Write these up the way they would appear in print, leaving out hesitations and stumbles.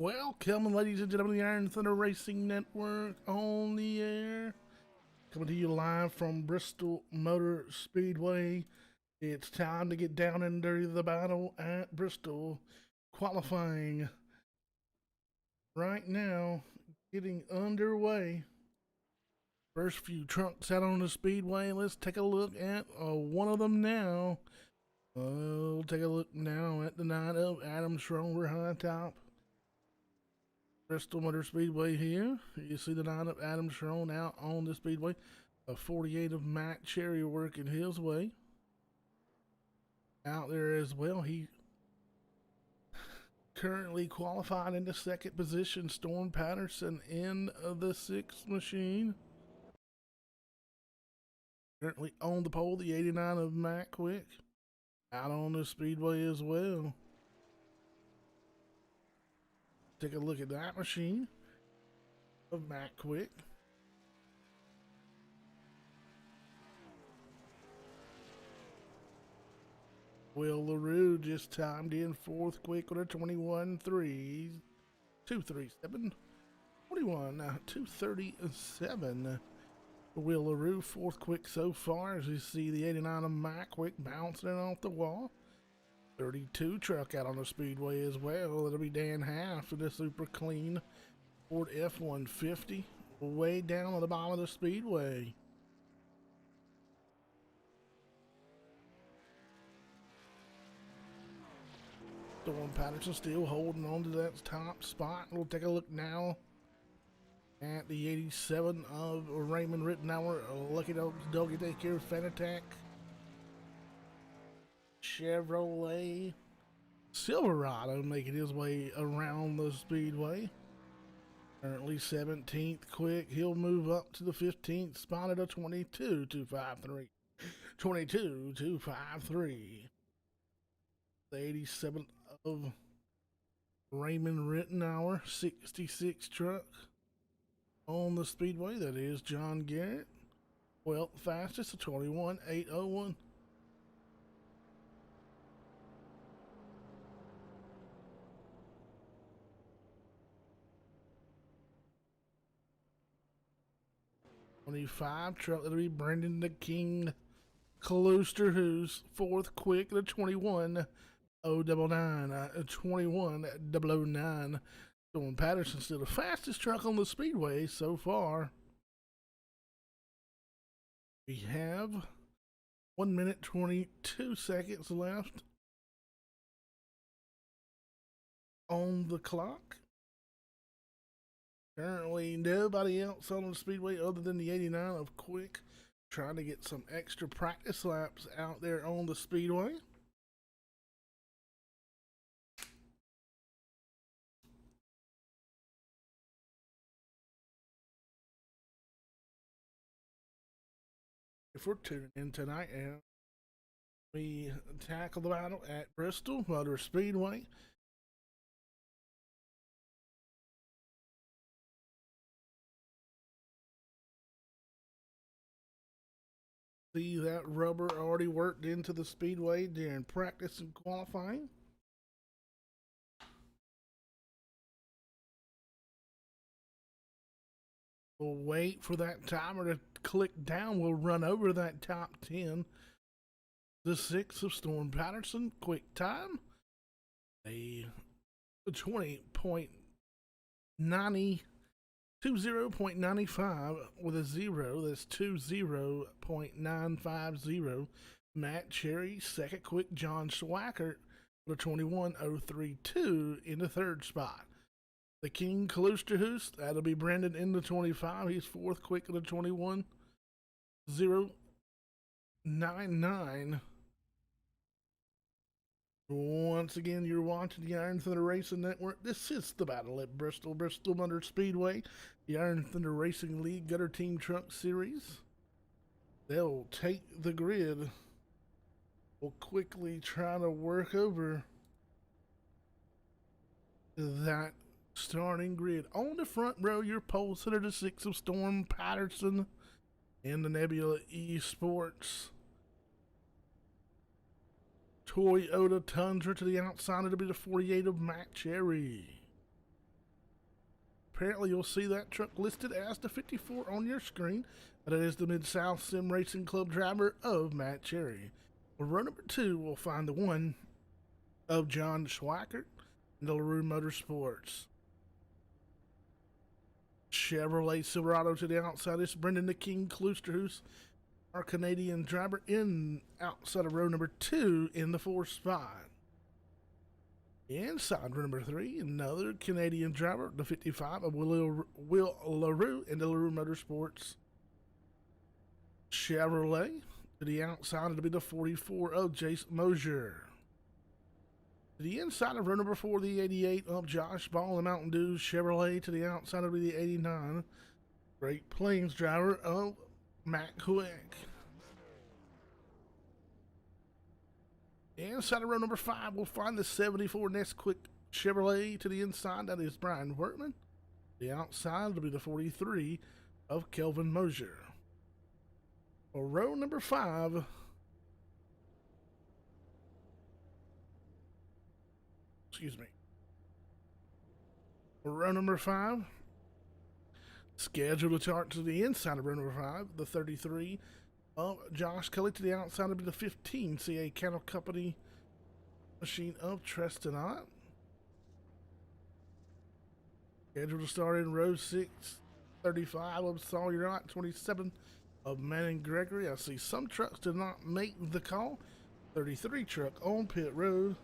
Welcome, ladies and gentlemen, the Iron Thunder Racing Network on the air. Coming to you live from Bristol Motor Speedway. It's time to get down and dirty the battle at Bristol. Qualifying right now, getting underway. First few trucks out on the speedway. Let's take a look at one of them now. We'll take a look now at the 9 of Adam Schroeder high top. Bristol Motor Speedway here. You see the 9 of Adam Schroeder out on the speedway. A 48 of Matt Cherry working his way out there as well. He currently qualified into second position. Storm Patterson in the 6th machine. Currently on the pole, the 89 of Matt Quick out on the speedway as well. Take a look at that machine of Matt Quick. Will LaRue just timed in 4th quick with a 21.3, 237, 237. Will LaRue 4th quick so far, as you see the 89 of Matt Quick bouncing it off the wall. 32 truck out on the speedway as well. It'll be Dan Half in the super clean Ford F-150 way down at the bottom of the speedway. Storm Patterson still holding on to that top spot. We'll take a look now at the 87 of Raymond Rittenauer. Lucky Doggy Daycare Fanatec Chevrolet Silverado making his way around the speedway. Currently 17th quick. He'll move up to the 15th spot at a 22.253. 22.253. The 87 of Raymond Rittenauer 66 truck on the speedway. That is John Garrett. Well, fastest a 21.801. Truck, that'll be Brendan the King Closter, who's 4th quick at a 21.099, 21.009. Storm Patterson still the fastest truck on the speedway so far. We have 1 minute 22 seconds left on the clock. Currently, nobody else on the speedway other than the 89 of Quick trying to get some extra practice laps out there on the speedway. If we're tuning in tonight, and we tackle the battle at Bristol Motor Speedway. See that rubber already worked into the speedway during practice and qualifying. We'll wait for that timer to click down. We'll run over that top 10. The 6 of Storm Patterson, quick time. A 20.95 with a 0. That's 20.950. Matt Cherry, 2nd quick. John Schwackert with a 21.032 in the 3rd spot. The King Kalusterhoos, that'll be Brandon in the 25. He's 4th quick at a 21.099. Once again, you're watching the Iron Thunder Racing Network. This is the battle at Bristol Motor Speedway, the Iron Thunder Racing League Gutter Team Truck Series. They'll take the grid. We'll quickly try to work over that starting grid. On the front row, your pole sitter, the 6 of Storm Patterson in the Nebula Esports Toyota Tundra. To the outside, it'll be the 48 of Matt Cherry. apparently you'll see that truck listed as the 54 on your screen, but it is the Mid-South Sim Racing Club driver of Matt Cherry. For row number 2, we'll find the one of John Schwackert in the LaRue Motorsports. Chevrolet Silverado to the outside. It's Brendan the King Kloosterhuis, our Canadian driver, in outside of row number 2 in the 4th spot. Inside row number 3, another Canadian driver, the 55 of Will LaRue in the LaRue Motorsports. Chevrolet to the outside, it'll be the 44 of Jace Mosier. To the inside of row number 4, the 88 of Josh Ball, the Mountain Dew Chevrolet. To the outside will be the 89 Great Plains driver of Matt Quick. Inside of row number 5, we'll find the 74 Nesquik Chevrolet. To the inside, that is Brian Wertman. The outside will be the 43 of Kelvin Mosier. For row number 5, for row number 5, scheduled to chart to the inside of row number 5, the 33 of Josh Kelly. To the outside of the 15 CA Cattle Company machine of Trestonot. Scheduled to start in row 6, 35 of Sawyer Knott, 27 of Manning Gregory. I see some trucks did not make the call. 33 truck on pit road.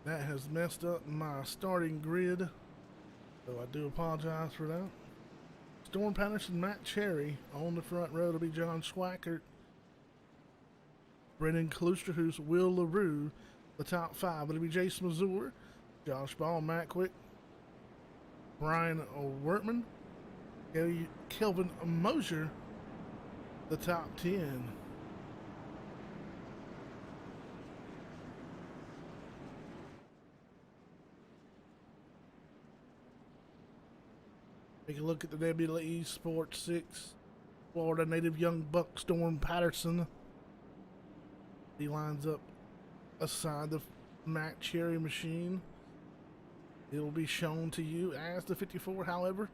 That has messed up my starting grid, so I do apologize for that. Storm Patterson, Matt Cherry on the front row to be John Schwackert. Brendan Kloosterhuis, Will LaRue, the top 5. It'll be Jace Mazur, Josh Ball, Matt Quick, Brian Wertman, Kelvin Mosier, the top 10. Take a look at the Nebula E Sports 6 Florida native young buck Storm Patterson. He lines up aside the Matt Cherry machine. It will be shown to you as the 54, however.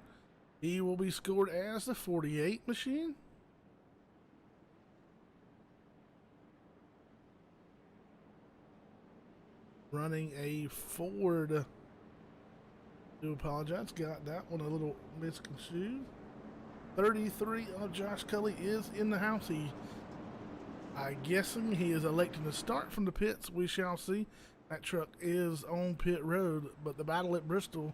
He will be scored as the 48 machine. Running a Ford. Do apologize, got that one a little misconstrued. 33 of Josh Kelly is in the house. I'm guessing he is electing to start from the pits. We shall see. That truck is on pit road, but the battle at Bristol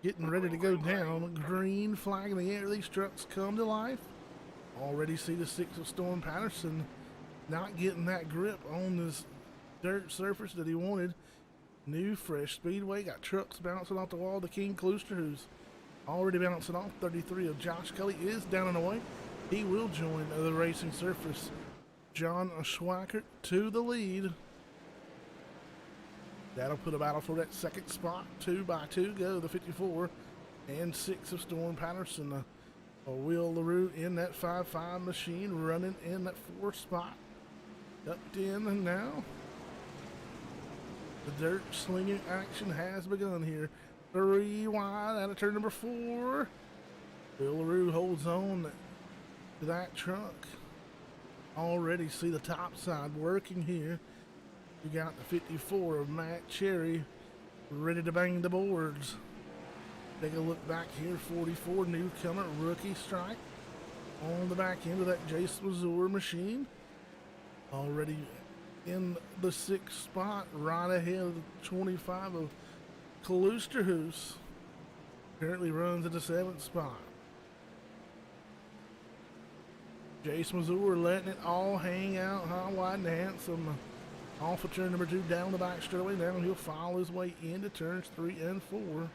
getting ready to go down. Green flag in the air. These trucks come to life. Already see the 6 of Storm Patterson not getting that grip on this dirt surface that he wanted. New, fresh Speedway. Got trucks bouncing off the wall. The King Kloosterhuis already bouncing off. 33 of Josh Kelly is down and away. He will join the racing surface. John Schwackert to the lead. That'll put a battle for that second spot. 2 by 2 go the 54 and 6 of Storm Patterson. Will LaRue in that 5.5 machine, running in that 4th spot. Ducked in and now. The dirt slinging action has begun here. 3 wide out of turn number 4. Will LaRue holds on to that truck. Already see the top side working here. You got the 54 of Matt Cherry ready to bang the boards. Take a look back here. 44 newcomer rookie stripe on the back end of that Jace Mazur machine. Already in the 6th spot, right ahead of the 25 of Kloosterhuis. Currently runs at the 7th spot. Jace Mazur letting it all hang out high, wide, and handsome. Off of turn number 2, down the back straightaway. Now he'll follow his way into turns 3 and 4.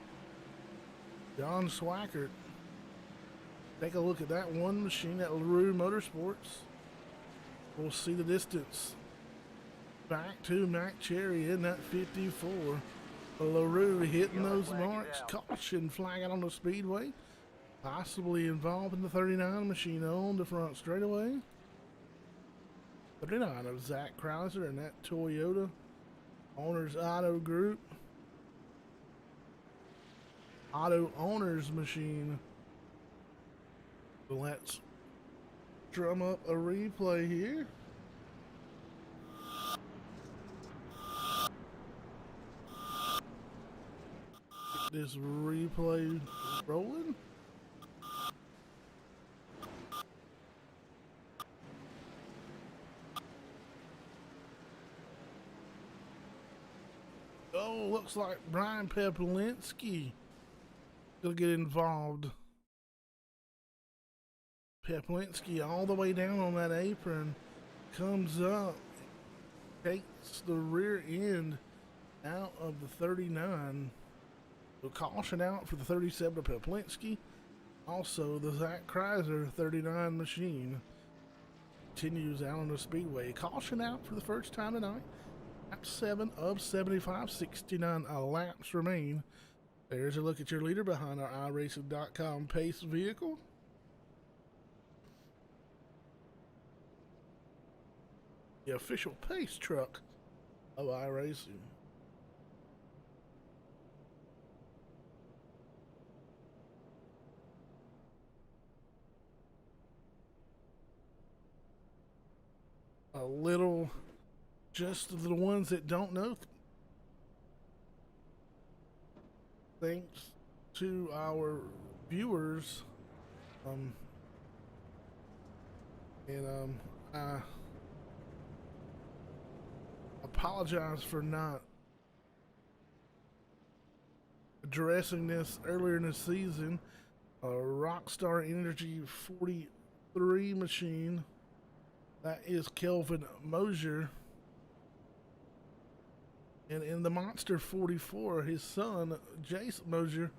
John Schwackert. Take a look at that one machine at LaRue Motorsports. We'll see the distance. Back to Matt Cherry in that 54. LaRue hitting those marks. Caution flag out on the Speedway. Possibly involved in the 39 machine on the front straightaway. 39 of Zach Krauser and that Toyota Owners Auto Group. auto owner's machine. So let's drum up a replay here. Get this replay rolling. Oh, looks like Brian Peplinsky will get involved. Peplinsky all the way down on that apron, comes up, takes the rear end out of the 39. So caution out for the 37 to Peplinsky. Also, the Zach Kreiser 39 machine continues out on the Speedway. Caution out for the first time tonight. Lap 7 of 75, 69 laps remain. There's a look at your leader behind our iRacing.com pace vehicle. The official pace truck of iRacing. A little, just the ones that don't know, thanks to our viewers, I apologize for not addressing this earlier in the season. Rockstar Energy 43 machine, that is Kelvin Mosier. And in the Monster 44, his son, Jace Mosier,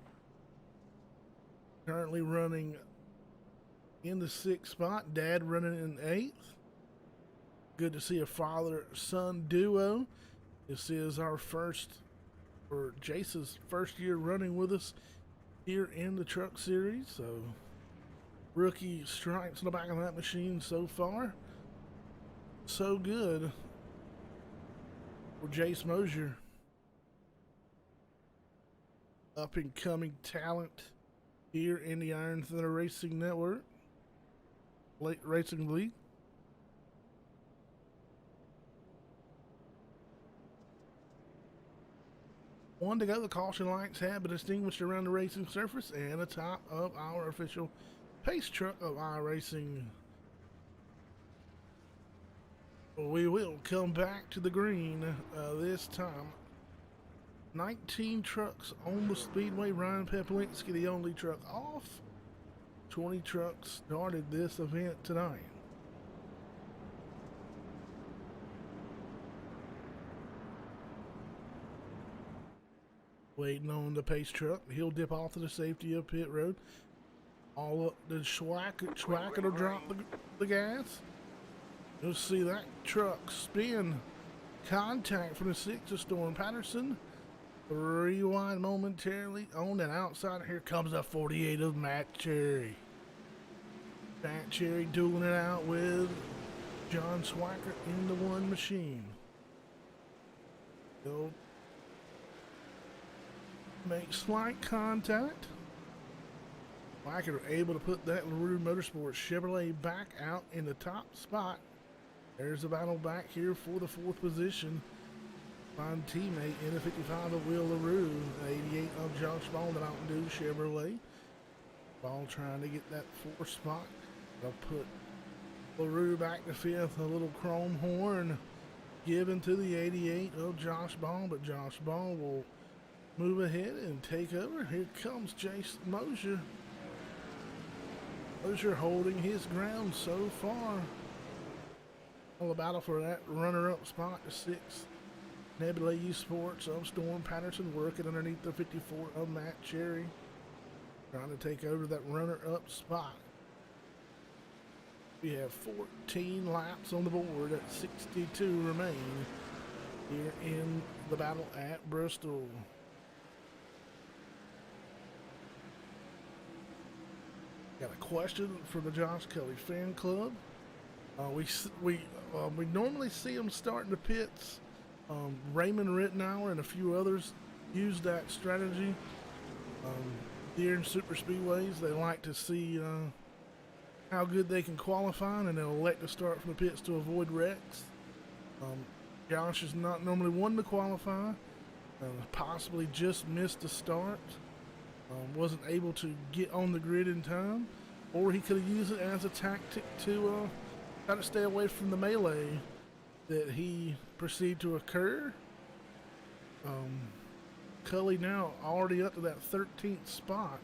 currently running in the 6th spot, dad running in 8th. Good to see a father-son duo. This is our first, or Jace's first year running with us here in the Truck Series. So, rookie stripes on the back of that machine so far. So good for Jace Mosier. Up and coming talent here in the Iron Thunder Racing Network. Racing League. One to go. The caution lights have been extinguished around the racing surface and the top of our official pace truck of iRacing. We will come back to the green this time. 19 trucks on the Speedway. Ryan Peplinsky, the only truck off. 20 trucks started this event tonight. Waiting on the pace truck. He'll dip off to the safety of pit road. All up the Schwacker will drop the gas. You'll see that truck spin. Contact from the 6 of Storm Patterson. Rewind momentarily on that outside. Here comes a 48 of Matt Cherry. Matt Cherry dueling it out with John Schwacker in the one machine. He'll make slight contact. Schwacker able to put that LaRue Motorsports Chevrolet back out in the top spot. There's the battle back here for the 4th position. Fine teammate in the 55 of Will LaRue, 88 of Josh Ball, the Mountain Dew Chevrolet. Ball trying to get that 4th spot. They'll put LaRue back to 5th. A little chrome horn given to the 88 of Josh Ball, but Josh Ball will move ahead and take over. Here comes Jace Mosier. Mosier holding his ground so far. All the battle for that runner-up spot to 6th. Nebula Sports of Storm Patterson working underneath the 54 of Matt Cherry. Trying to take over that runner-up spot. We have 14 laps on the board at 62 remain here in the battle at Bristol. Got a question from the Josh Kelly fan club. We normally see them starting the pits. Raymond Rittenauer and a few others use that strategy. Here in super speedways, they like to see how good they can qualify, and they'll elect to start from the pits to avoid wrecks. Josh is not normally one to qualify, possibly just missed the start, wasn't able to get on the grid in time, or he could have used it as a tactic to try to stay away from the melee that he perceived to occur. Cully now already up to that 13th spot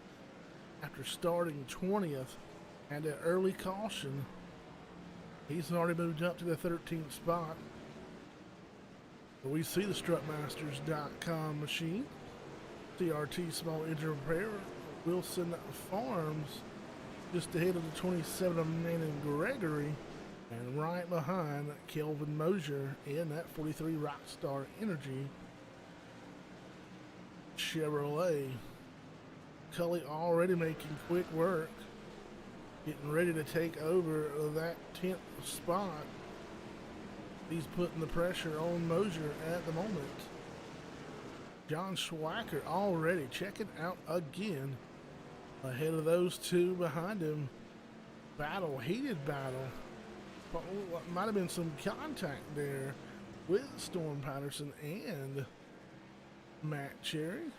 after starting 20th, and an early caution. He's already moved up to the 13th spot. But we see the strutmasters.com machine, CRT Small Engine Repair, Wilson Farms, just ahead of the 27 man in Gregory, and right behind Kelvin Mosier in that 43 Rockstar Energy Chevrolet. Cully already making quick work, getting ready to take over that 10th spot. He's putting the pressure on Mosier at the moment. John Schwacker already checking out again, ahead of those two behind him. Heated battle. Might have been some contact there with Storm Patterson and Matt Cherry.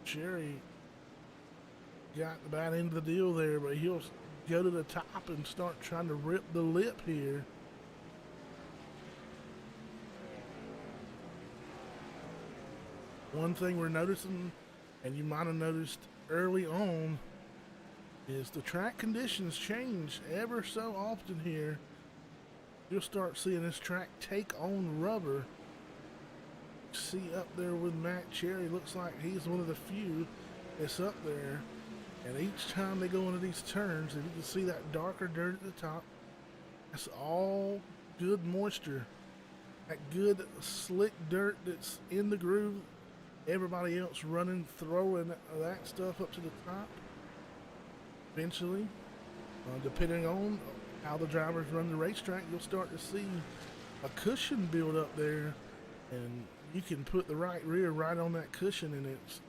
Cherry got the bad end of the deal there, but he'll go to the top and start trying to rip the lip here. One thing we're noticing, and you might have noticed early on, is the track conditions change ever so often here. You'll start seeing this track take on rubber. See up there with Matt Cherry, looks like he's one of the few that's up there. And each time they go into these turns, and you can see that darker dirt at the top, that's all good moisture. That good slick dirt that's in the groove. Everybody else running, throwing that stuff up to the top. Eventually, depending on how the drivers run the racetrack, you'll start to see a cushion build up there, and you can put the right rear right on that cushion, and it's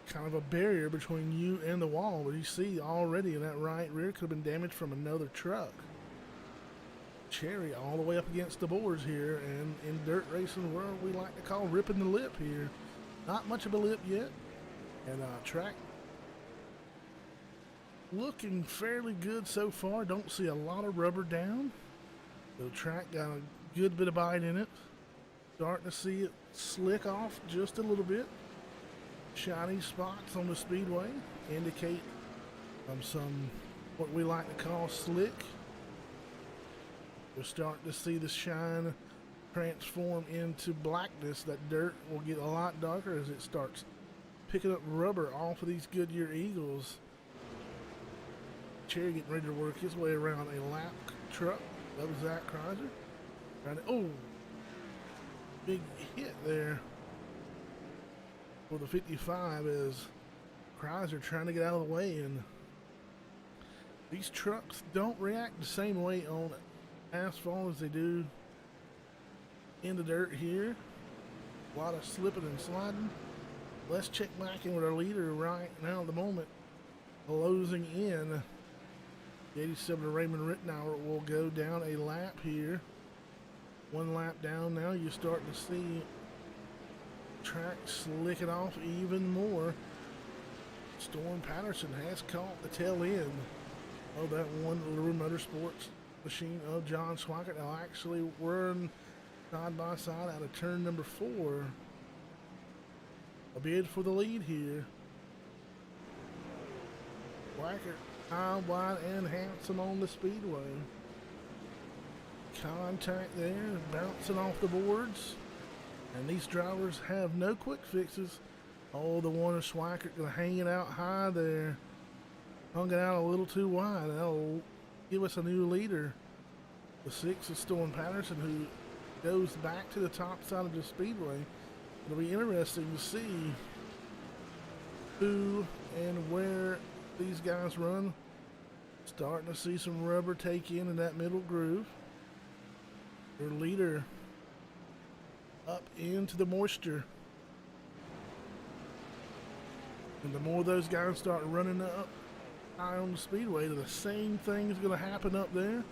kind of a barrier between you and the wall. But you see already in that right rear could have been damaged from another truck. Cherry all the way up against the boards here, and in dirt racing world we like to call ripping the lip here. Not much of a lip yet, and track looking fairly good so far. Don't see a lot of rubber down. The track got a good bit of bite in it. Starting to see it slick off just a little bit. Shiny spots on the speedway indicate some what we like to call slick. We're starting to see the shine transform into blackness. That dirt will get a lot darker as it starts picking up rubber off of these Goodyear Eagles. Cherry getting ready to work his way around a lap truck. That was Zach Kreiser. Oh, big hit there for the 55 as Kreiser trying to get out of the way, and these trucks don't react the same way on asphalt as they do in the dirt here. A lot of slipping and sliding. Let's check back in with our leader right now at the moment. Closing in. The 87 Raymond Rittenauer will go down a lap here. One lap down now, you're starting to see track slicking off even more. Storm Patterson has caught the tail end of that one Little Motorsports machine of John Schwackert. They'll actually run side by side out of turn number 4. A bid for the lead here. Schwackert high, wide, and handsome on the speedway. Contact there, bouncing off the boards. And these drivers have no quick fixes. Oh, the one of Schwackert gonna hang it out high there. Hung it out a little too wide. That'll give us a new leader. The 6 is Storm Patterson, who goes back to the top side of the speedway. It'll be interesting to see who and where these guys run. Starting to see some rubber take in that middle groove. Their leader up into the moisture. And the more those guys start running up high on the speedway, the same thing is going to happen up there.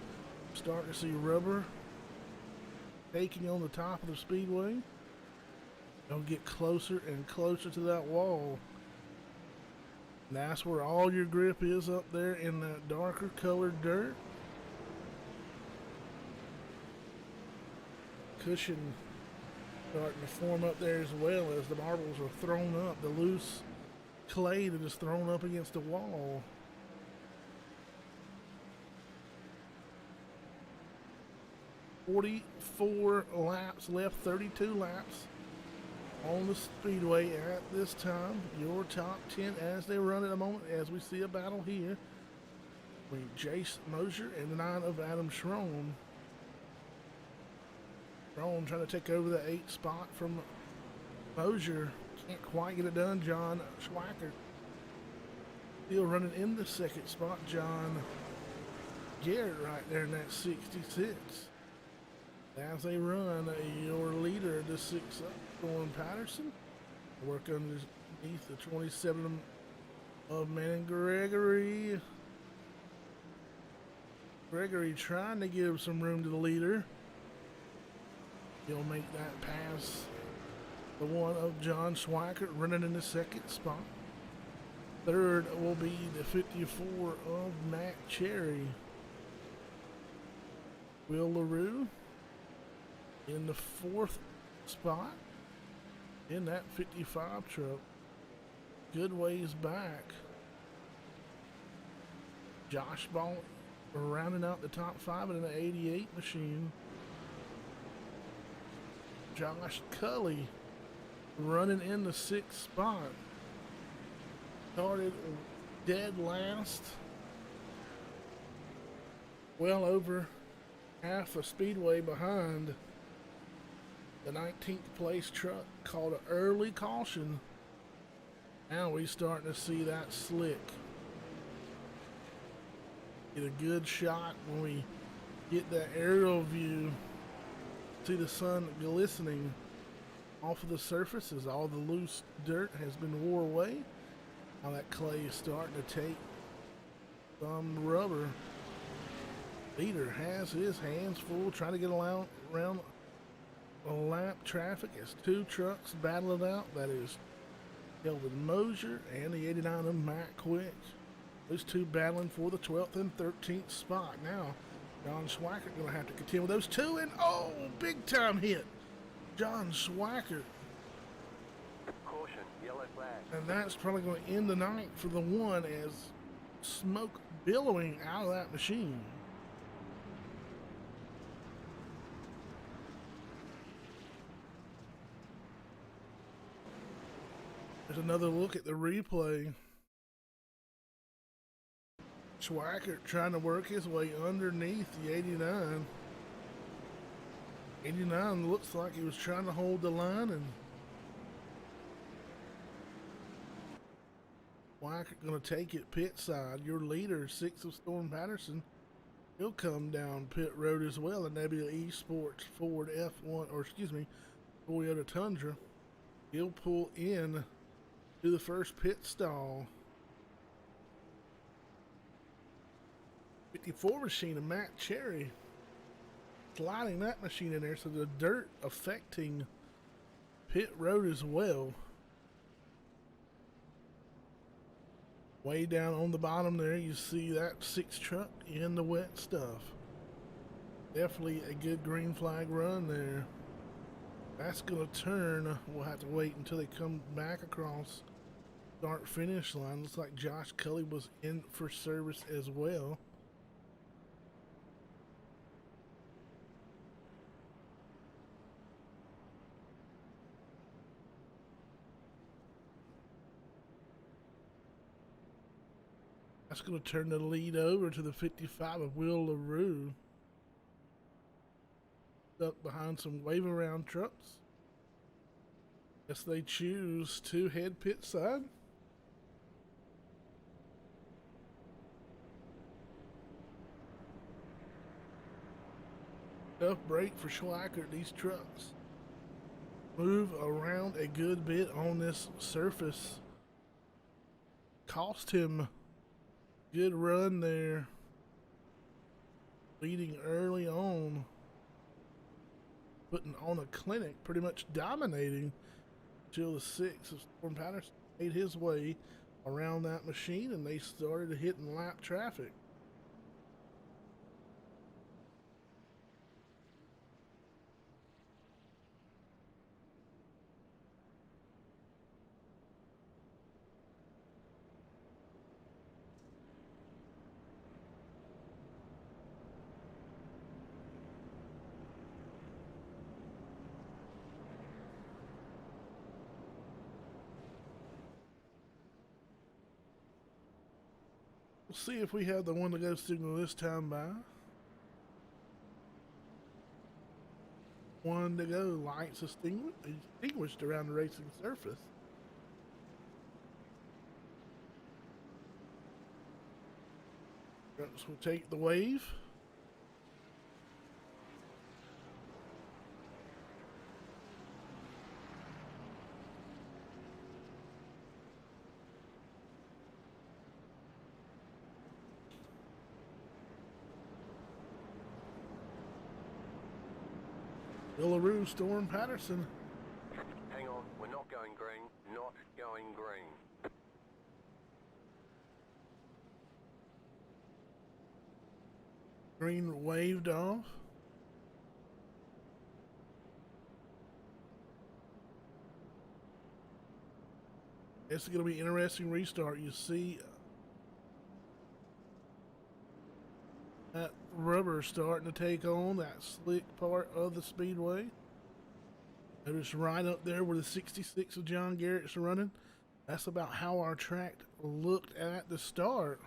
Starting to see rubber taking on the top of the speedway. They'll get closer and closer to that wall. And that's where all your grip is, up there in that darker colored dirt. Cushion starting to form up there as well as the marbles are thrown up. The loose clay that is thrown up against the wall. "44 laps left, 32 laps on the speedway at this time. Your top 10 as they run at the moment, as we see a battle here between Jace Mosier and the 9 of Adam Schroen. Schroen trying to take over the 8 spot from Mosier. Can't quite get it done. John Schwackert still running in the 2nd spot. John Garrett right there in that 66. As they run, your leader, the 6 Thorne Patterson, work underneath the 27 of Man Gregory. Gregory trying to give some room to the leader. He'll make that pass. The 1 of John Schwackert running in the 2nd spot. 3rd will be the 54 of Matt Cherry. Will LaRue in the 4th spot in that 55 truck. Good ways back. Josh Ball rounding out the top 5 in an 88 machine. Josh Cully running in the 6th spot. Started dead last. Well over half a speedway behind. The 19th place truck called an early caution. Now we're starting to see that slick. Get a good shot when we get that aerial view. See the sun glistening off of the surface as all the loose dirt has been wore away. Now that clay is starting to take some rubber. Leader has his hands full trying to get around a lap traffic as 2 trucks battle it out. That is Kelvin Mosier and the 89 of Matt Quick. Those 2 battling for the 12th and 13th spot. Now John Schwackert going to have to contend with those 2, and oh, big time hit. John Schwackert. Caution, yellow flag. And that's probably going to end the night for the 1 as smoke billowing out of that machine. There's another look at the replay. Schwackert trying to work his way underneath the 89. 89 looks like he was trying to hold the line, and Schwackert going to take it pit side. Your leader, 6 of Storm Patterson, he'll come down pit road as well. The Nebula Esports Ford F1, or excuse me, Toyota Tundra. He'll pull in to the first pit stall. 54 machine of Matt Cherry sliding that machine in there, so the dirt affecting pit road as well. Way down on the bottom there, you see that 6 truck in the wet stuff. Definitely a good green flag run there. That's going to turn. We'll have to wait until they come back across start finish line. Looks like Josh Cully was in for service as well. That's going to turn the lead over to the 55 of Will LaRue. Stuck behind some wave around trucks. Guess they choose to head pit side. Tough break for Schwackert, these trucks. move around a good bit on this surface. Cost him good run there. Leading early on. Putting on a clinic, pretty much dominating till the 6 of Storm Patterson made his way around that machine and they started hitting lap traffic. We'll see if we have the one to go signal this time by. One to go, lights extinguished around the racing surface. Trucks will take the wave. Illaroo, Storm Patterson. Hang on, we're not going green. Not going green. Green waved off. It's going to be an interesting restart. You see that rubber starting to take on that slick part of the speedway. Notice right up there where the 66 of John Garrett's running. That's about how our track looked at the start.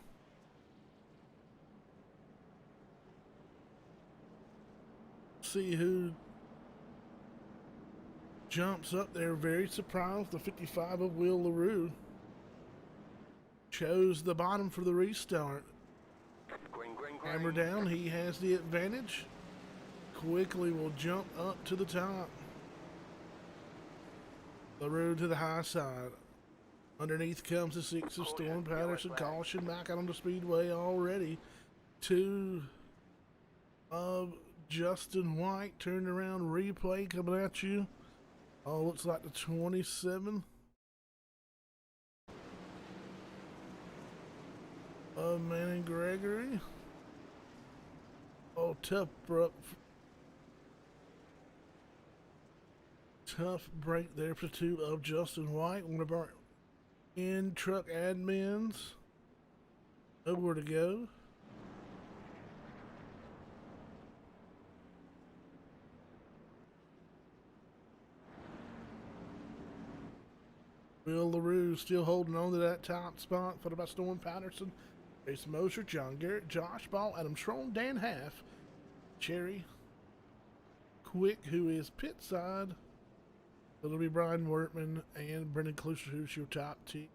See who jumps up there. Very surprised. The 55 of Will LaRue chose the bottom for the restart. Green. Hammer down, he has the advantage. Quickly will jump up to the top. LaRue to the high side. Underneath comes the 6 of Storm Patterson. Caution back out on the speedway already. 2 of Justin White. Turned around replay coming at you. Oh, looks like the 27 of Manning Gregory. Oh, tough break there for 2 of Justin White. One of our in-truck admins. Nowhere to go. Will LaRue still holding on to that top spot. Followed by Storm Patterson, Jason Moser, John Garrett, Josh Ball, Adam Strong, Dan Half, Cherry Quick, who is pit side. It'll be Brian Wortman and Brendan Closer, who's your top team.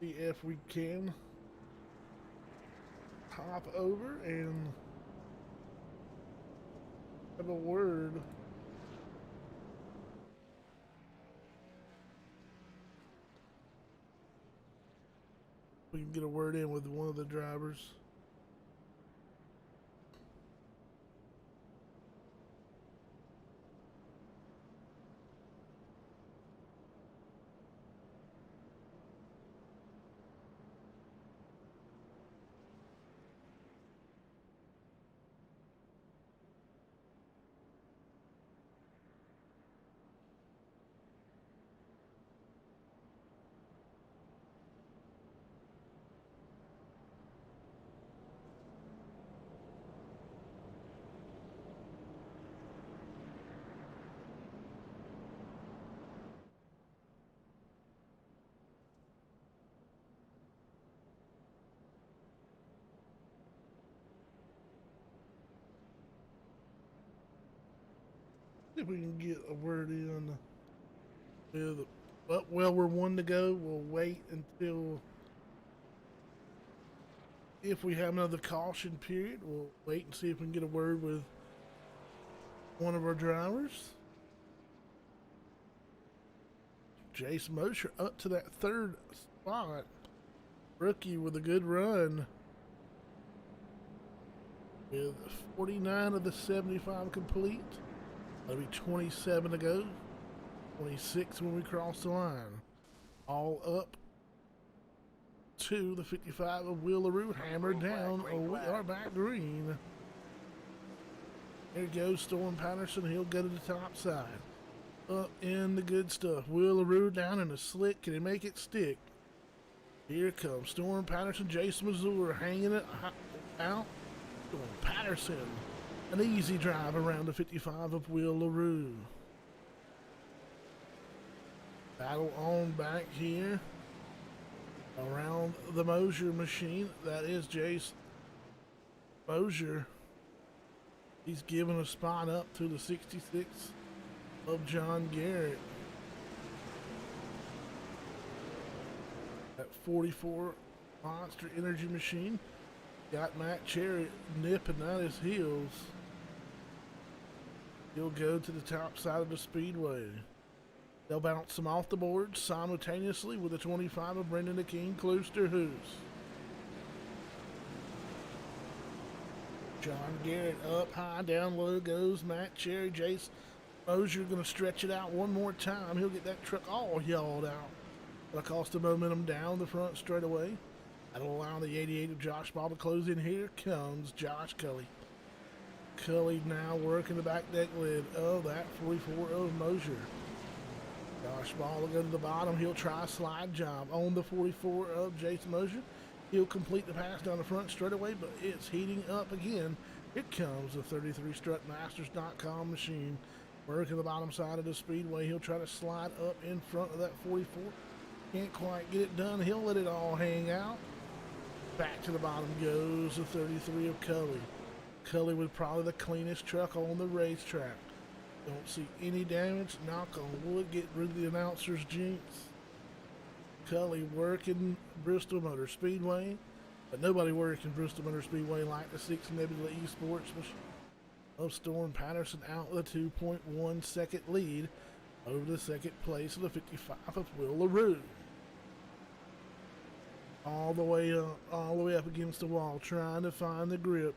See if we can hop over and have a word. We can get a word in with one of the drivers. See if we can get a word in with, well, we're 1 to go. We'll wait until If we have another caution period, we'll wait and see if we can get a word with one of our drivers. Jason Mosher up to that third spot. Rookie with a good run. With 49 of the 75 complete. That'll be 27 to go. 26 when we cross the line. All up to the 55 of Will LaRue, hammered down. Oh, we are back green. There goes Storm Patterson. He'll go to the top side. Up in the good stuff. Will LaRue down in the slick. Can he make it stick? Here comes Storm Patterson. Jason Mazur hanging it out. Storm Patterson. An easy drive around the 55 of Will LaRue. Battle on back here. Around the Mosier machine. That is Jace Mosier. He's given a spot up to the 66 of John Garrett. That 44 Monster Energy machine got Matt Cherry nipping at his heels. He'll go to the top side of the Speedway. They'll bounce them off the board simultaneously with the 25 of Brendan the King Kloosterhuis. John Garrett up high, down low goes Matt Cherry. Jace Mosier going to stretch it out one more time. He'll get that truck all yawed out. That'll cost the momentum down the front straight away. That'll allow the 88 of Josh Ball to close in. Here comes Josh Cully. Cully now working the back deck lid of that 44 of Mosier. Josh Ball will go to the bottom. He'll try a slide job on the 44 of Jason Mosier. He'll complete the pass down the front straight away, but it's heating up again. Here comes the 33 strutmasters.com machine. Working the bottom side of the Speedway. He'll try to slide up in front of that 44. Can't quite get it done. He'll let it all hang out. Back to the bottom goes the 33 of Cully. Cully with probably the cleanest truck on the racetrack. Don't see any damage. Knock on wood. Get rid of the announcer's jinx. Cully working Bristol Motor Speedway. But nobody working Bristol Motor Speedway like the 6 Nebula Esports machine of Storm Patterson out with a 2.1 second lead over the second place of the 55 of Will LaRue. All the way up against the wall, trying to find the grip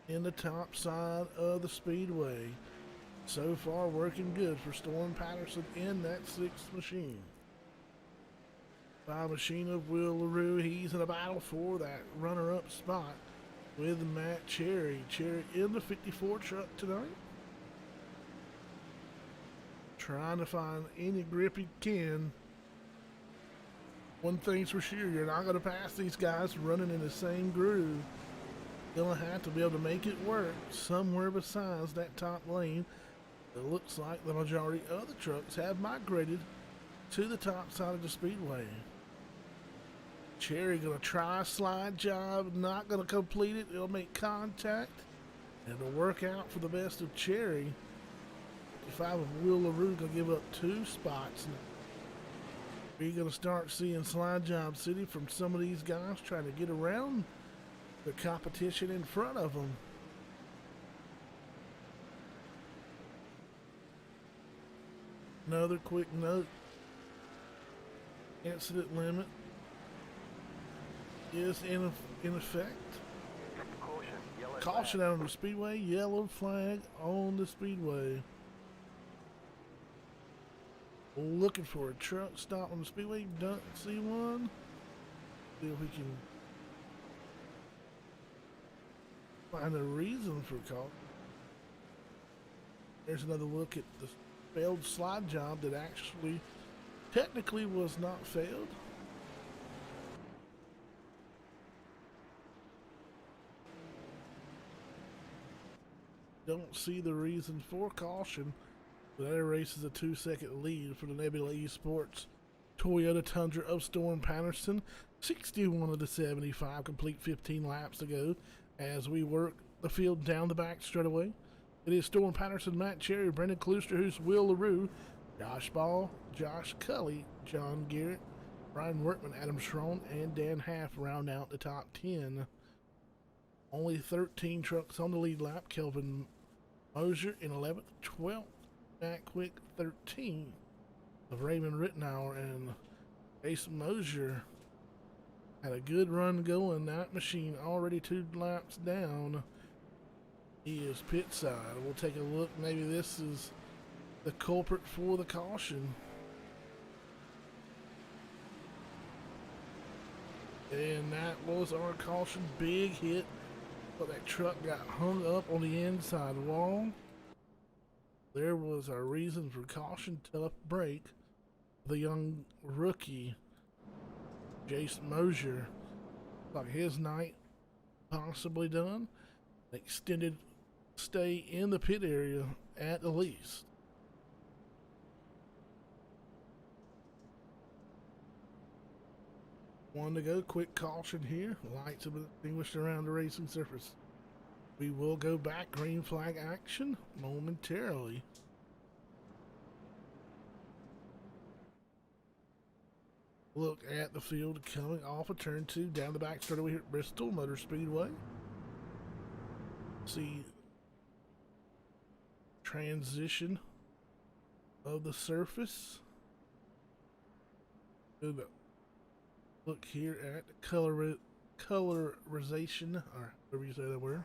in the top side of the Speedway. So far, working good for Storm Patterson in that 6th machine. By machine of Will LaRue, he's in a battle for that runner-up spot with Matt Cherry. Cherry in the 54 truck tonight. Trying to find any grip he can. One thing's for sure, you're not going to pass these guys running in the same groove. You're going to have to be able to make it work somewhere besides that top lane. It looks like the majority of the trucks have migrated to the top side of the Speedway. Cherry going to try a slide job, not going to complete it. It'll make contact, and it'll work out for the best of Cherry. 55 of Will LaRue going to give up 2 spots. We're going to start seeing slide job city from some of these guys trying to get around the competition in front of them. Another quick note. Incident limit is in effect. Caution out on the Speedway. Yellow flag on the Speedway. Looking for a truck stop on the Speedway. Don't see one. See if we can find a reason for caution. There's another look at the failed slide job that actually technically was not failed. Don't see the reason for caution, but that erases a 2-second lead for the Nebula Esports Toyota Tundra of Storm Patterson. 61 of the 75 complete, 15 laps to go as we work the field down the back straight away. It is Storm Patterson, Matt Cherry, Brendan Kloosterhuis, Will LaRue, Josh Ball, Josh Cully, John Garrett, Brian Workman, Adam Schroen, and Dan Half round out the top 10 Only 13 trucks on the lead lap. Kelvin Mosier in 11th, 12th. Matt Quick 13th. Of Raymond Rittenauer and Jason Mosier had a good run going. That machine already 2 laps down. He is pit side. We'll take a look. Maybe this is the culprit for the caution. And that was our caution. Big hit. But that truck got hung up on the inside wall. There was our reason for caution. Tough break. The young rookie, Jason Mosier. Like his night possibly done. Extended stay in the pit area at the least. One to go. Quick caution here. Lights have been extinguished around the racing surface. We will go back. Green flag action momentarily. Look at the field coming off of turn 2 down the back straightaway here at Bristol Motor Speedway. See transition of the surface. Good look here at the colorization, or whatever you say that word.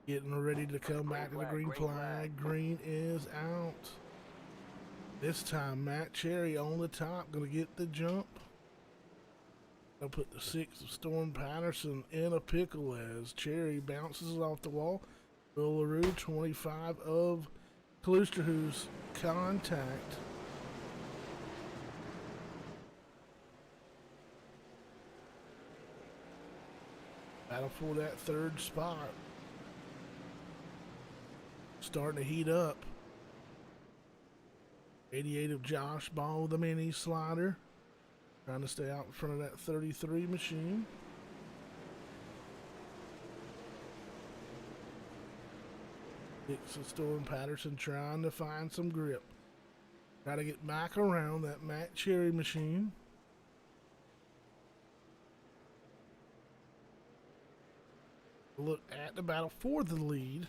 Getting ready to come back to the green flag. Green is out. This time, Matt Cherry on the top, gonna get the jump. I'll put the 6 of Storm Patterson in a pickle as Cherry bounces it off the wall. Will LaRue, 25 of Kloosterhuis contact. Battle for that 3rd spot. Starting to heat up. 88 of Josh Ball with the mini slider. Trying to stay out in front of that 33 machine. Dixon Storm Patterson trying to find some grip. Try to get back around that Matt Cherry machine. Look at the battle for the lead.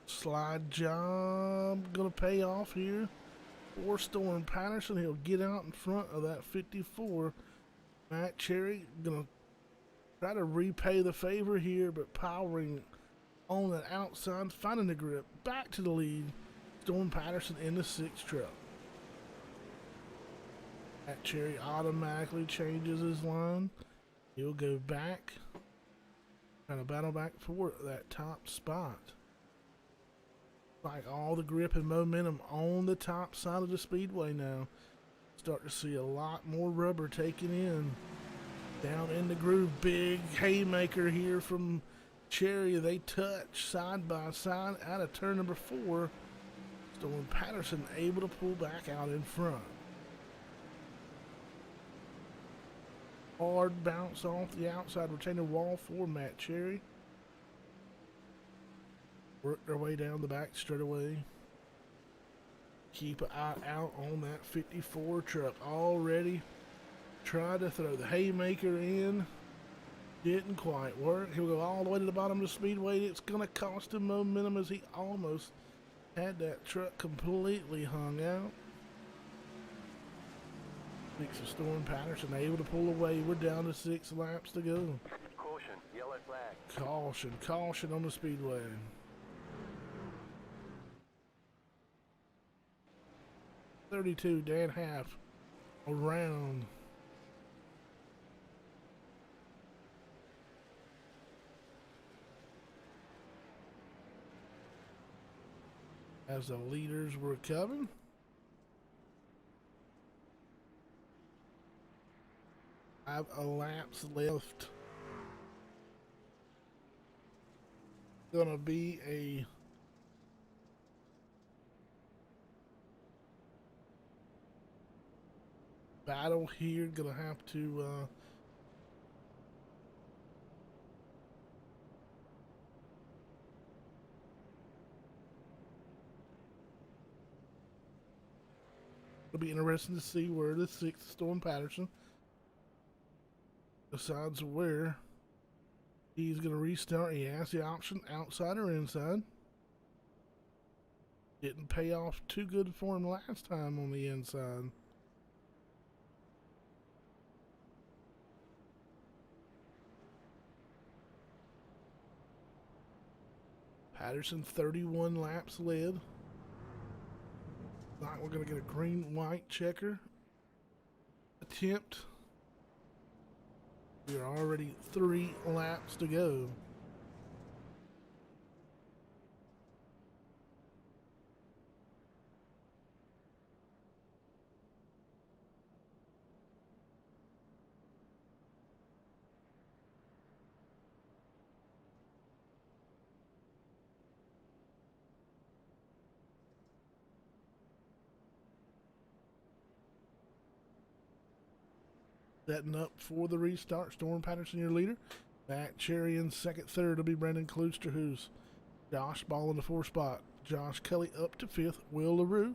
Slide job gonna pay off here for Storm Patterson. He'll get out in front of that 54. Matt Cherry gonna try to repay the favor here, but powering on that outside, finding the grip, back to the lead. Storm Patterson in the 6th truck. Matt Cherry automatically changes his line. He'll go back, trying to battle back for that top spot. Like all the grip and momentum on the top side of the speedway now. Start to see a lot more rubber taken in. Down in the groove. Big haymaker here from Cherry. They touch side by side out of turn number 4. Storm Patterson able to pull back out in front. Hard bounce off the outside retainer wall for Matt Cherry. Work their way down the back straightaway. Keep an eye out on that 54 truck. Already tried to throw the haymaker in. Didn't quite work. He'll go all the way to the bottom of the speedway. It's going to cost him momentum as he almost had that truck completely hung out. Dixon Storm Patterson able to pull away. We're down to 6 laps to go. Caution, yellow flag. Caution on the speedway. .32 Dan Half around. As the leaders were coming. Have a laps left. Gonna be a battle here. Gonna have to it'll be interesting to see where the 6th Storm Patterson decides where he's going to restart. He has the option outside or inside. Didn't pay off too good for him last time on the inside. Patterson 31 laps led. Like we're going to get a green-white checker attempt. We are already 3 laps to go. Setting up for the restart. Storm Patterson, your leader. Matt Cherry in second. Third will be Brandon Klooster, who's Josh Ball in the 4th spot. Josh Kelly up to 5th. Will LaRue.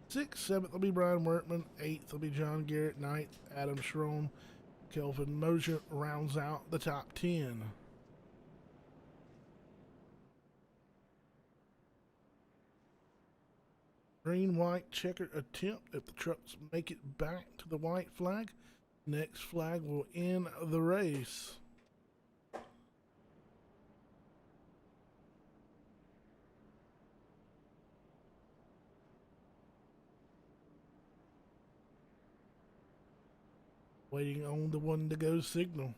6th, 7th will be Brian Wertman. 8th will be John Garrett. 9th, Adam Schroen. Kelvin Mosier rounds out the top 10. Green-white checker attempt if the trucks make it back to the white flag. Next flag will end the race. Waiting on the 1 to go signal.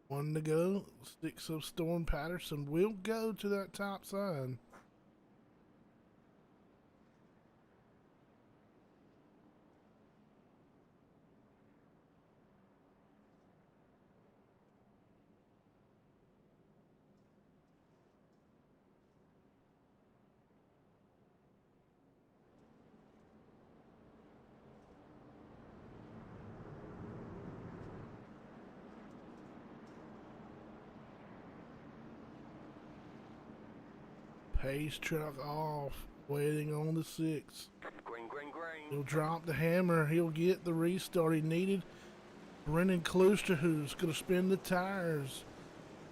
One to go. 6 of Storm Patterson will go to that top side. Pace truck off, waiting on the 6. Green, green, green. He'll drop the hammer. He'll get the restart he needed. Brendan Klooster, who's going to spin the tires.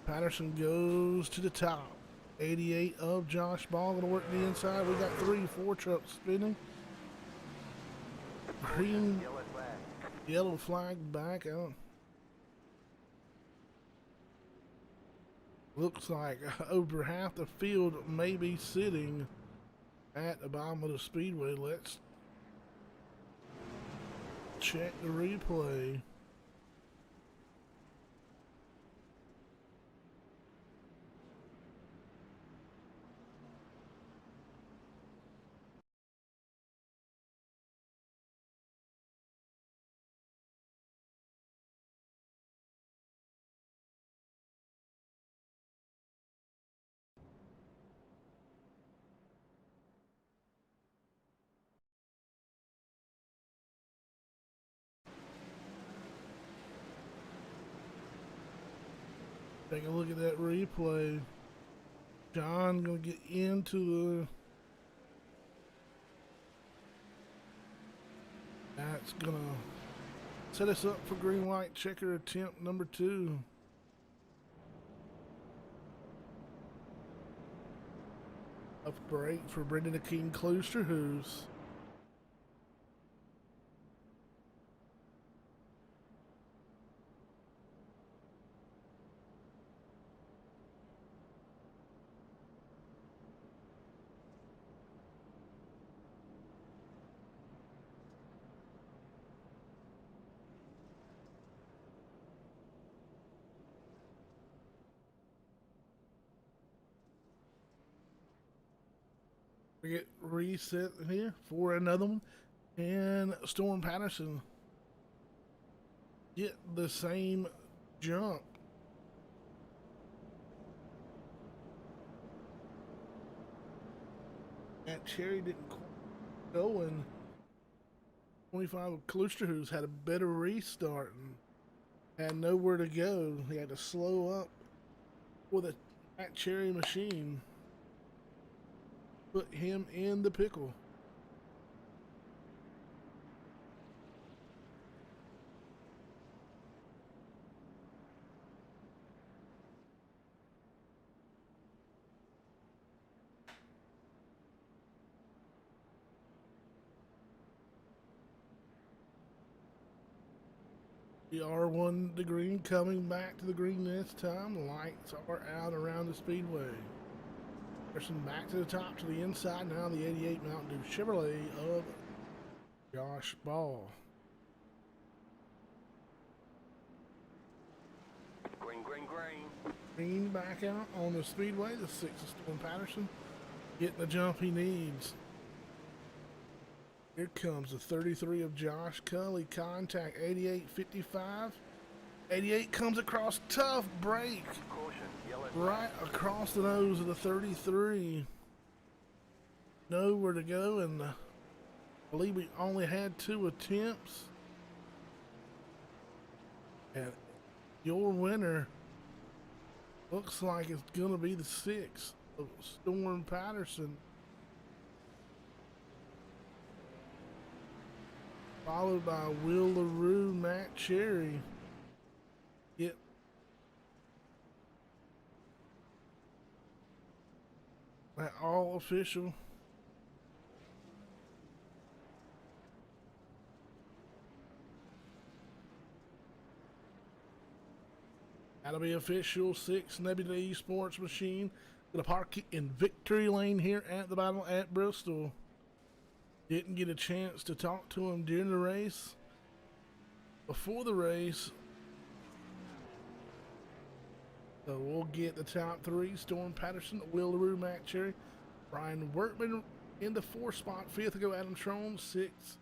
Patterson goes to the top. 88 of Josh Ball going to work the inside. We got 3, 4 trucks spinning. Green, yellow flag back out. Looks like over half the field may be sitting at the bottom of the speedway. Let's check the replay. Take a look at that replay. John gonna get into the. That's gonna set us up for green-white checker attempt number 2. Up break for Brendan the King Klooster, who's we get reset here for another one, and Storm Patterson get the same jump. That Cherry didn't go, and 25 of Klooster, who's had a better restart and had nowhere to go. He had to slow up with a Cherry machine. put him in the pickle. The R1 the green, coming back to the green this time. Lights are out around the speedway. Person back to the top to the inside now. The 88 Mountain Dew Chevrolet of Josh Ball. Green, green, green. Green back out on the speedway. The 6 is Storm Patterson getting the jump he needs. Here comes the 33 of Josh Cully. Contact 88.55. 88 comes across, tough break. Caution, yellow. Right across the nose of the 33. Nowhere to go, and I believe we only had 2 attempts. And your winner looks like it's going to be the 6 of Storm Patterson. Followed by Will LaRue, Matt Cherry. Yep. That all official. That'll be official. 6 Nebula Esports Machine. Gonna park in victory lane here at the battle at Bristol. Didn't get a chance to talk to him during the race. Before the race, so we'll get the top 3. Storm Patterson, Will LaRue, Matt Cherry, Brian Workman in the 4th spot. 5th to go Adam Trone. 6th,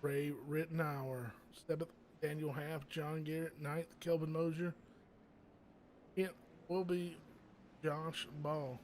Ray Rittenauer. 7th, Daniel Half, John Garrett. 9th, Kelvin Mosier. 10th will be Josh Ball.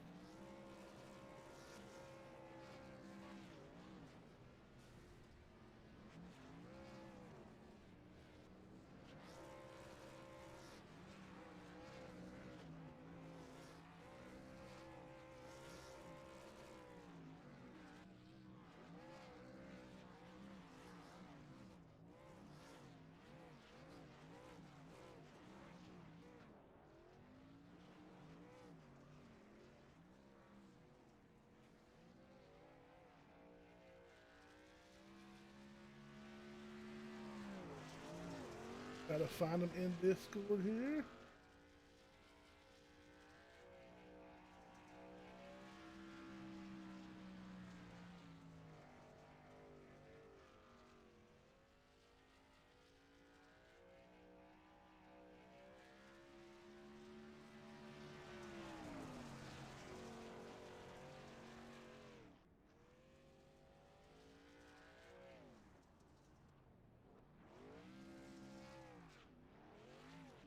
Gotta find them in Discord here.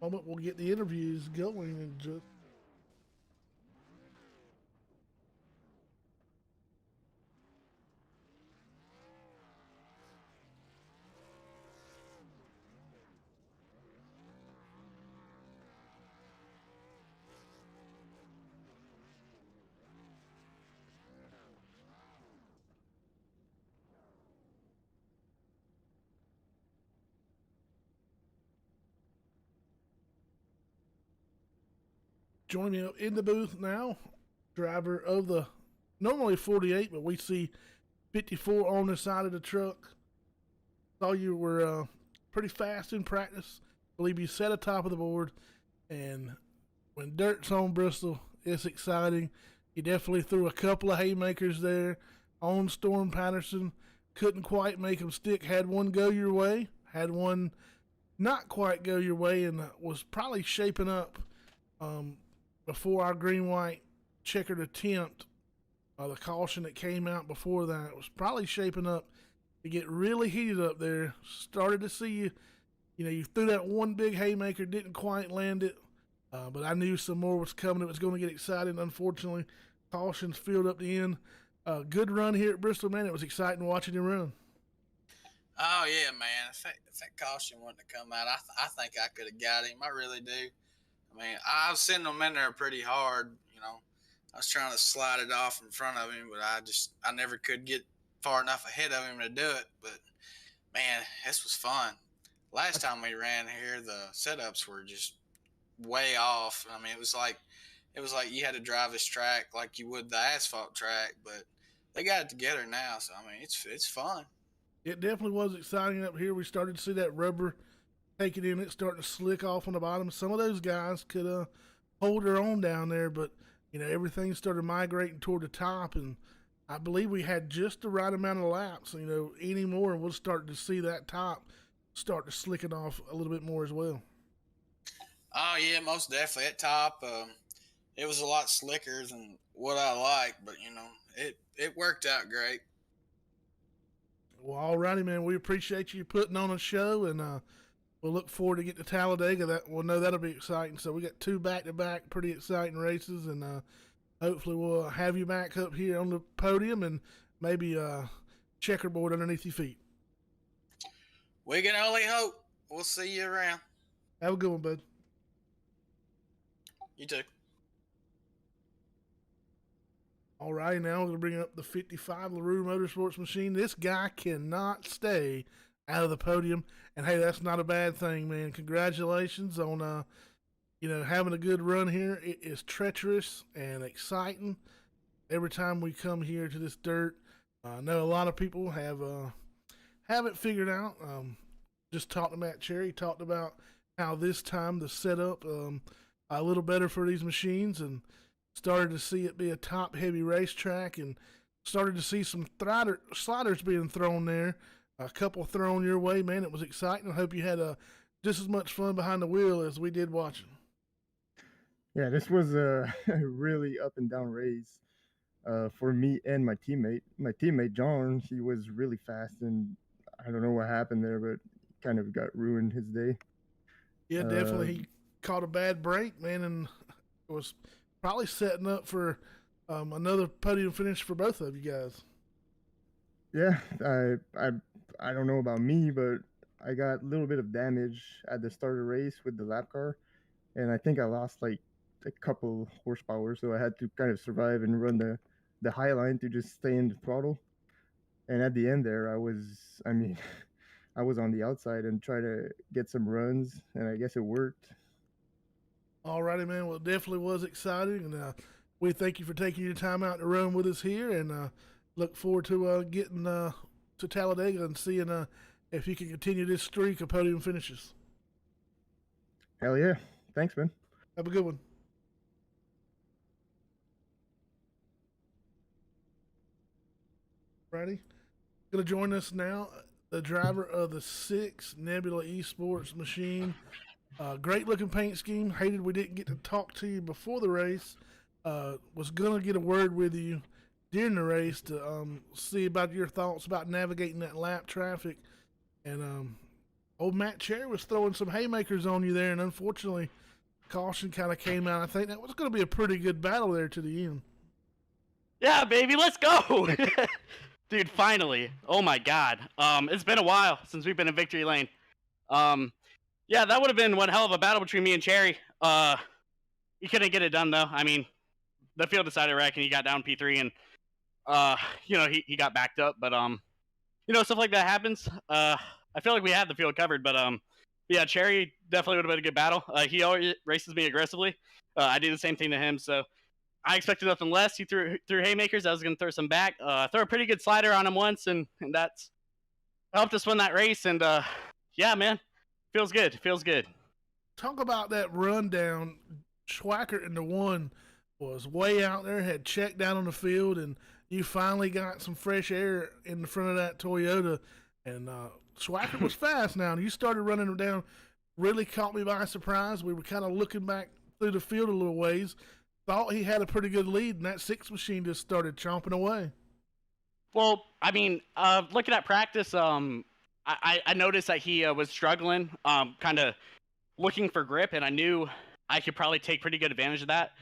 Moment we'll get the interviews going and just joining up in the booth now. Driver of the normally 48, but we see 54 on the side of the truck. Saw you were pretty fast in practice. Believe you set atop of the board, and when dirt's on Bristol, it's exciting. You definitely threw a couple of haymakers there on Storm Patterson. Couldn't quite make them stick. Had one go your way, had one not quite go your way, and was probably shaping up before our green-white checkered attempt. The caution that came out before that was probably shaping up to get really heated up there. Started to see you, you threw that one big haymaker, didn't quite land it, but I knew some more was coming. It was going to get exciting. Unfortunately, cautions filled up the end. Good run here at Bristol, man. It was exciting watching you run. Oh yeah, man. If that caution wouldn't have come out, I think I could have got him. I really do. I mean, I was sending them in there pretty hard, I was trying to slide it off in front of him, but I never could get far enough ahead of him to do it. But man, this was fun. Last time we ran here, the setups were just way off. I mean, it was like you had to drive this track like you would the asphalt track, but they got it together now. So I mean, it's fun. It definitely was exciting up here. We started to see that rubber taking in it, starting to slick off on the bottom. Some of those guys could hold their own down there, but everything started migrating toward the top, and I believe we had just the right amount of laps. Any more, and we'll start to see that top start to slicking off a little bit more as well. Oh yeah, most definitely. At top, it was a lot slicker than what I like, but it worked out great. Well, alrighty, man. We appreciate you putting on a show, and we'll look forward to getting to Talladega. We'll know that'll be exciting. So we got 2 back-to-back pretty exciting races, and hopefully we'll have you back up here on the podium and maybe checkerboard underneath your feet. We can only hope. We'll see you around. Have a good one, bud. You too. All right, now we're going to bring up the 55 LaRue Motorsports machine. This guy cannot stay out of the podium, and hey, that's not a bad thing, man. Congratulations on having a good run here. It is treacherous and exciting every time we come here to this dirt. I know a lot of people have it figured out. Just talked to Matt Cherry, talked about how this time the setup a little better for these machines, and started to see it be a top-heavy racetrack, and started to see some sliders being thrown there. A couple thrown your way, man. It was exciting. I hope you had just as much fun behind the wheel as we did watching. Yeah, this was a really up and down race for me and my teammate. My teammate John, he was really fast, and I don't know what happened there, but kind of got ruined his day. Yeah, definitely. He caught a bad break, man, and was probably setting up for another podium finish for both of you guys. Yeah, I don't know about me, but I got a little bit of damage at the start of the race with the lap car, and I think I lost like a couple horsepower, so I had to kind of survive and run the high line to just stay in the throttle. And at the end there, I was on the outside and try to get some runs, and I guess it worked. Alrighty, man. Well, it definitely was exciting, and we thank you for taking your time out to run with us here, and look forward to getting to Talladega and seeing if you can continue this streak of podium finishes. Hell yeah. Thanks, man. Have a good one. Ready? Going to join us now, the driver of the 6 Nebula Esports machine. Great looking paint scheme. Hated we didn't get to talk to you before the race. Was going to get a word with you during the race to see about your thoughts about navigating that lap traffic. And old Matt Cherry was throwing some haymakers on you there, and unfortunately, caution kind of came out. I think that was going to be a pretty good battle there to the end. Yeah, baby, let's go! Dude, finally. Oh my god. It's been a while since we've been in victory lane. Yeah, that would have been one hell of a battle between me and Cherry. You couldn't get it done though. I mean, the field decided wreck and he got down P3 and he got backed up, but stuff like that happens. I feel like we had the field covered, but yeah, Cherry definitely would have been a good battle. He always races me aggressively. I do the same thing to him, so I expected nothing less. He threw haymakers. I was going to throw some back. Throw a pretty good slider on him once, and that's helped us win that race. And yeah, man, feels good. Feels good. Talk about that rundown. Schwackert in the 1 was way out there, had checked down on the field, and you finally got some fresh air in the front of that Toyota. And Schwackert was fast now, and you started running him down. Really caught me by surprise. We were kind of looking back through the field a little ways. Thought he had a pretty good lead, and that 6 machine just started chomping away. Well, I mean, looking at practice, I noticed that he was struggling, kind of looking for grip, and I knew I could probably take pretty good advantage of that.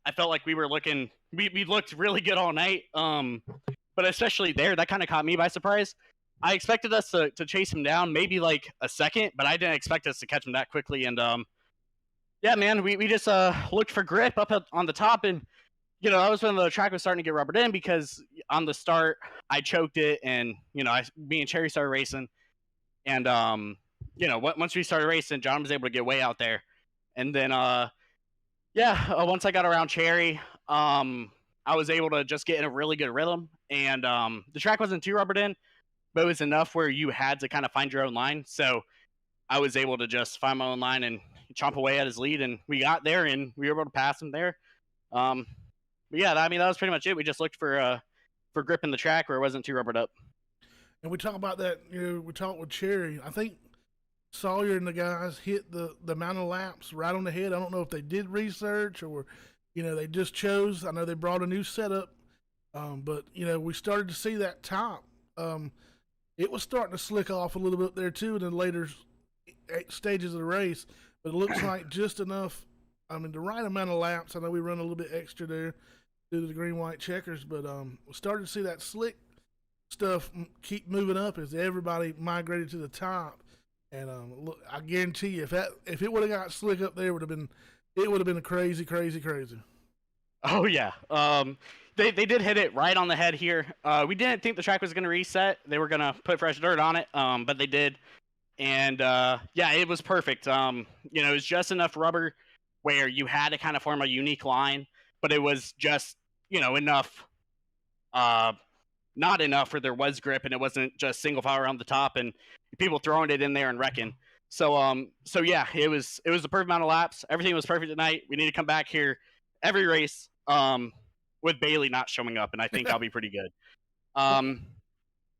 I felt like we looked really good all night, but especially there, that kind of caught me by surprise. I expected us to chase him down maybe like a second, but I didn't expect us to catch him that quickly, and yeah, man, we just looked for grip up on the top, and that was when the track was starting to get rubbered in because on the start I choked it, and me and Cherry started racing, and once we started racing, John was able to get way out there, and then once I got around Cherry, I was able to just get in a really good rhythm, and the track wasn't too rubbered in, but it was enough where you had to kind of find your own line. So I was able to just find my own line and chomp away at his lead, and we got there, and we were able to pass him there. But yeah, I mean, that was pretty much it. We just looked for grip in the track where it wasn't too rubbered up. And we talk about that, we talked with Cherry. I think Sawyer and the guys hit the amount of laps right on the head. I don't know if they did research or, they just chose. I know they brought a new setup, but, we started to see that top. It was starting to slick off a little bit there, too, in the later stages of the race. But it looks like just enough, the right amount of laps. I know we run a little bit extra there due to the green-white checkers, but we started to see that slick stuff keep moving up as everybody migrated to the top. And look, I guarantee you, if it would have got slick up there, it would have been a crazy. Oh yeah, they did hit it right on the head here. We didn't think the track was going to reset. They were going to put fresh dirt on it, but they did. And it was perfect. It was just enough rubber where you had to kind of form a unique line, but it was just enough. Not enough where there was grip and it wasn't just single file around the top and people throwing it in there and wrecking. So yeah, it was the perfect amount of laps. Everything was perfect tonight. We need to come back here every race with Bailey not showing up, and I think I'll be pretty good. Now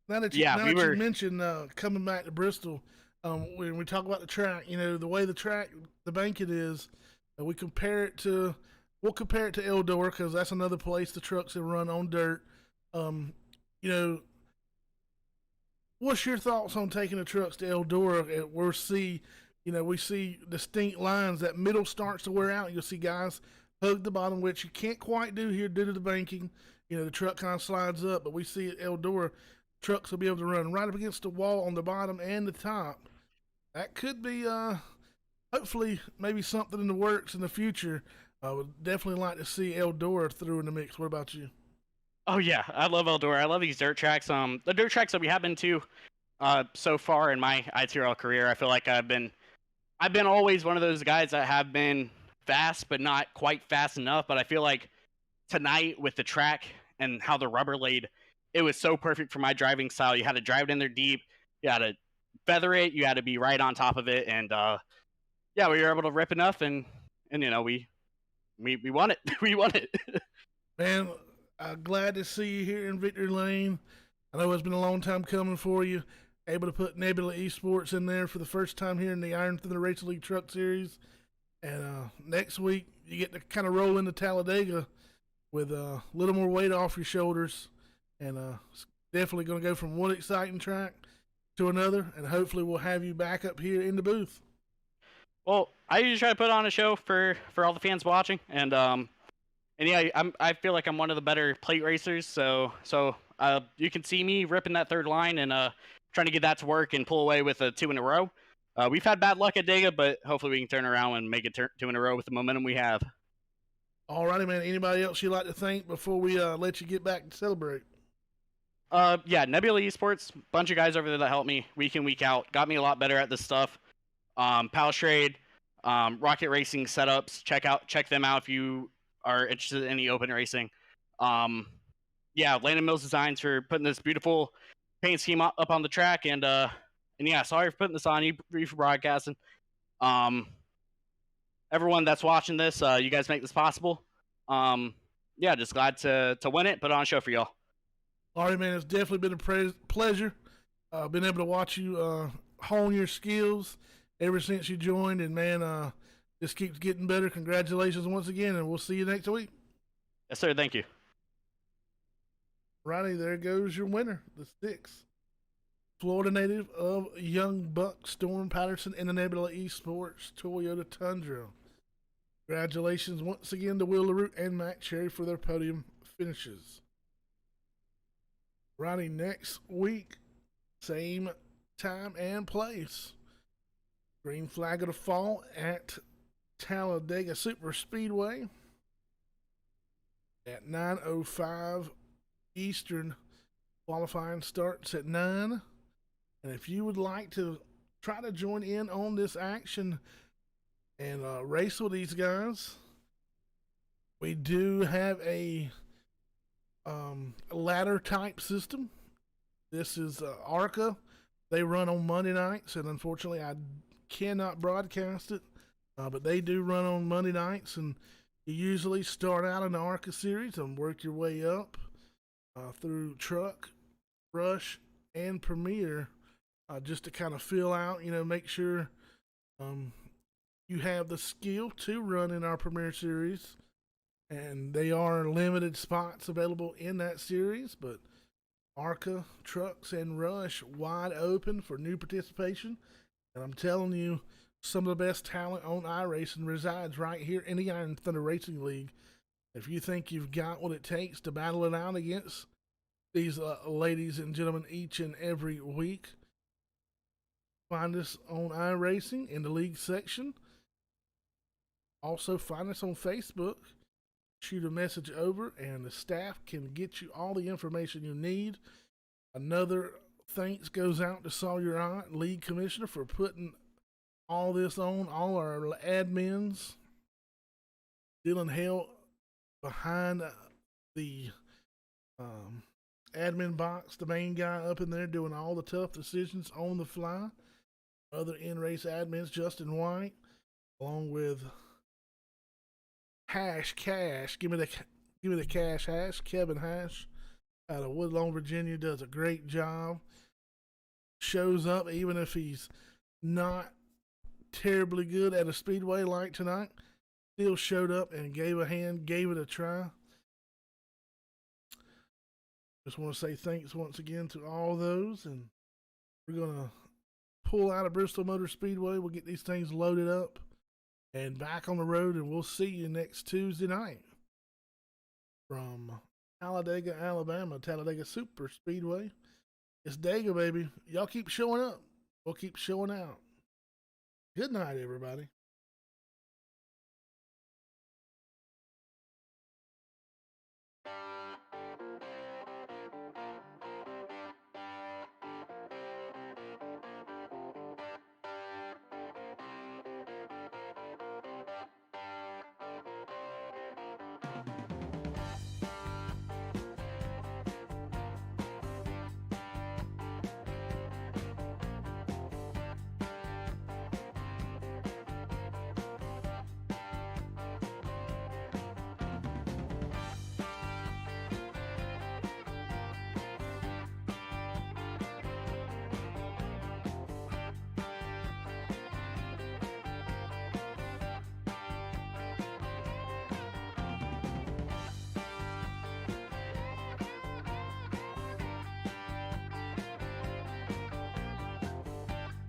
that you mentioned coming back to Bristol, when we talk about the track, the way the banking is, we'll compare it to Eldor because that's another place the trucks have run on dirt. What's your thoughts on taking the trucks to Eldora? We see distinct lines. That middle starts to wear out. You'll see guys hug the bottom, which you can't quite do here due to the banking. The truck kind of slides up, but we see at Eldora, trucks will be able to run right up against the wall on the bottom and the top. That could be, hopefully, maybe something in the works in the future. I would definitely like to see Eldora through in the mix. What about you? Oh yeah, I love Eldora. I love these dirt tracks. The dirt tracks that we have been to, so far in my ITRL career, I feel like I've been always one of those guys that have been fast, but not quite fast enough. But I feel like tonight with the track and how the rubber laid, it was so perfect for my driving style. You had to drive it in there deep. You had to feather it. You had to be right on top of it. And we were able to rip enough, and we won it. We won it. Man. Glad to see you here in Victory Lane. I know it's been a long time coming for you. Able to put Nebula Esports in there for the first time here in the Iron Thunder Racing League Truck Series. And next week, you get to kind of roll into Talladega with a little more weight off your shoulders. And it's definitely going to go from one exciting track to another. And hopefully we'll have you back up here in the booth. Well, I usually try to put on a show for all the fans watching. And yeah, I feel like I'm one of the better plate racers, so you can see me ripping that third line and trying to get that to work and pull away with a 2 in a row. We've had bad luck at Dega, but hopefully we can turn around and make it 2 in a row with the momentum we have. All righty, man. Anybody else you'd like to thank before we let you get back and celebrate? Nebula Esports, bunch of guys over there that helped me week in, week out, got me a lot better at this stuff. Palstrade, Rocket Racing setups, check them out if you are interested in any open racing. Landon Mills Designs for putting this beautiful paint scheme up on the track, and sorry for putting this on you for broadcasting. Everyone that's watching this, you guys make this possible. Just glad to win it, put on a show for y'all. All right, man, it's definitely been a pleasure. Been able to watch you hone your skills ever since you joined, and man, just keeps getting better. Congratulations once again, and we'll see you next week. Yes, sir. Thank you. Righty, there goes your winner, the 6th Florida native of Young Buck, Storm Patterson, in the Nebula Esports Toyota Tundra. Congratulations once again to Will LaRue and Matt Cherry for their podium finishes. Righty, next week, same time and place. Green flag of the fall at Talladega Super Speedway. at 9:05 Eastern. Qualifying starts at 9. And if you would like to try to join in on this action and race with these guys, we do have a ladder type system. This is ARCA. They run on Monday nights, and unfortunately, I cannot broadcast it, but they do run on Monday nights, and you usually start out in the ARCA series and work your way up through truck, rush, and premier, just to kind of fill out, make sure you have the skill to run in our premier series. And they are limited spots available in that series, but ARCA, trucks, and rush wide open for new participation. And I'm telling you, some of the best talent on iRacing resides right here in the Iron Thunder Racing League. If you think you've got what it takes to battle it out against these ladies and gentlemen each and every week, find us on iRacing in the league section. Also, find us on Facebook. Shoot a message over, and the staff can get you all the information you need. Another thanks goes out to Sawyer league commissioner, for putting all this on. All our admins, Dylan Hale behind the admin box, the main guy up in there doing all the tough decisions on the fly. Other in-race admins, Justin White, along with Hash Cash, give me the cash hash. Kevin Hash out of Woodlawn, Virginia, does a great job. Shows up even if he's not terribly good at a speedway like tonight. Still showed up and gave a hand, gave it a try. Just want to say thanks once again to all those, and we're gonna pull out of Bristol Motor Speedway. We'll get these things loaded up and back on the road, and we'll see you next Tuesday night from Talladega, Alabama, Talladega Super Speedway. It's Dega, baby. Y'all keep showing up. We'll keep showing out. Good night, everybody.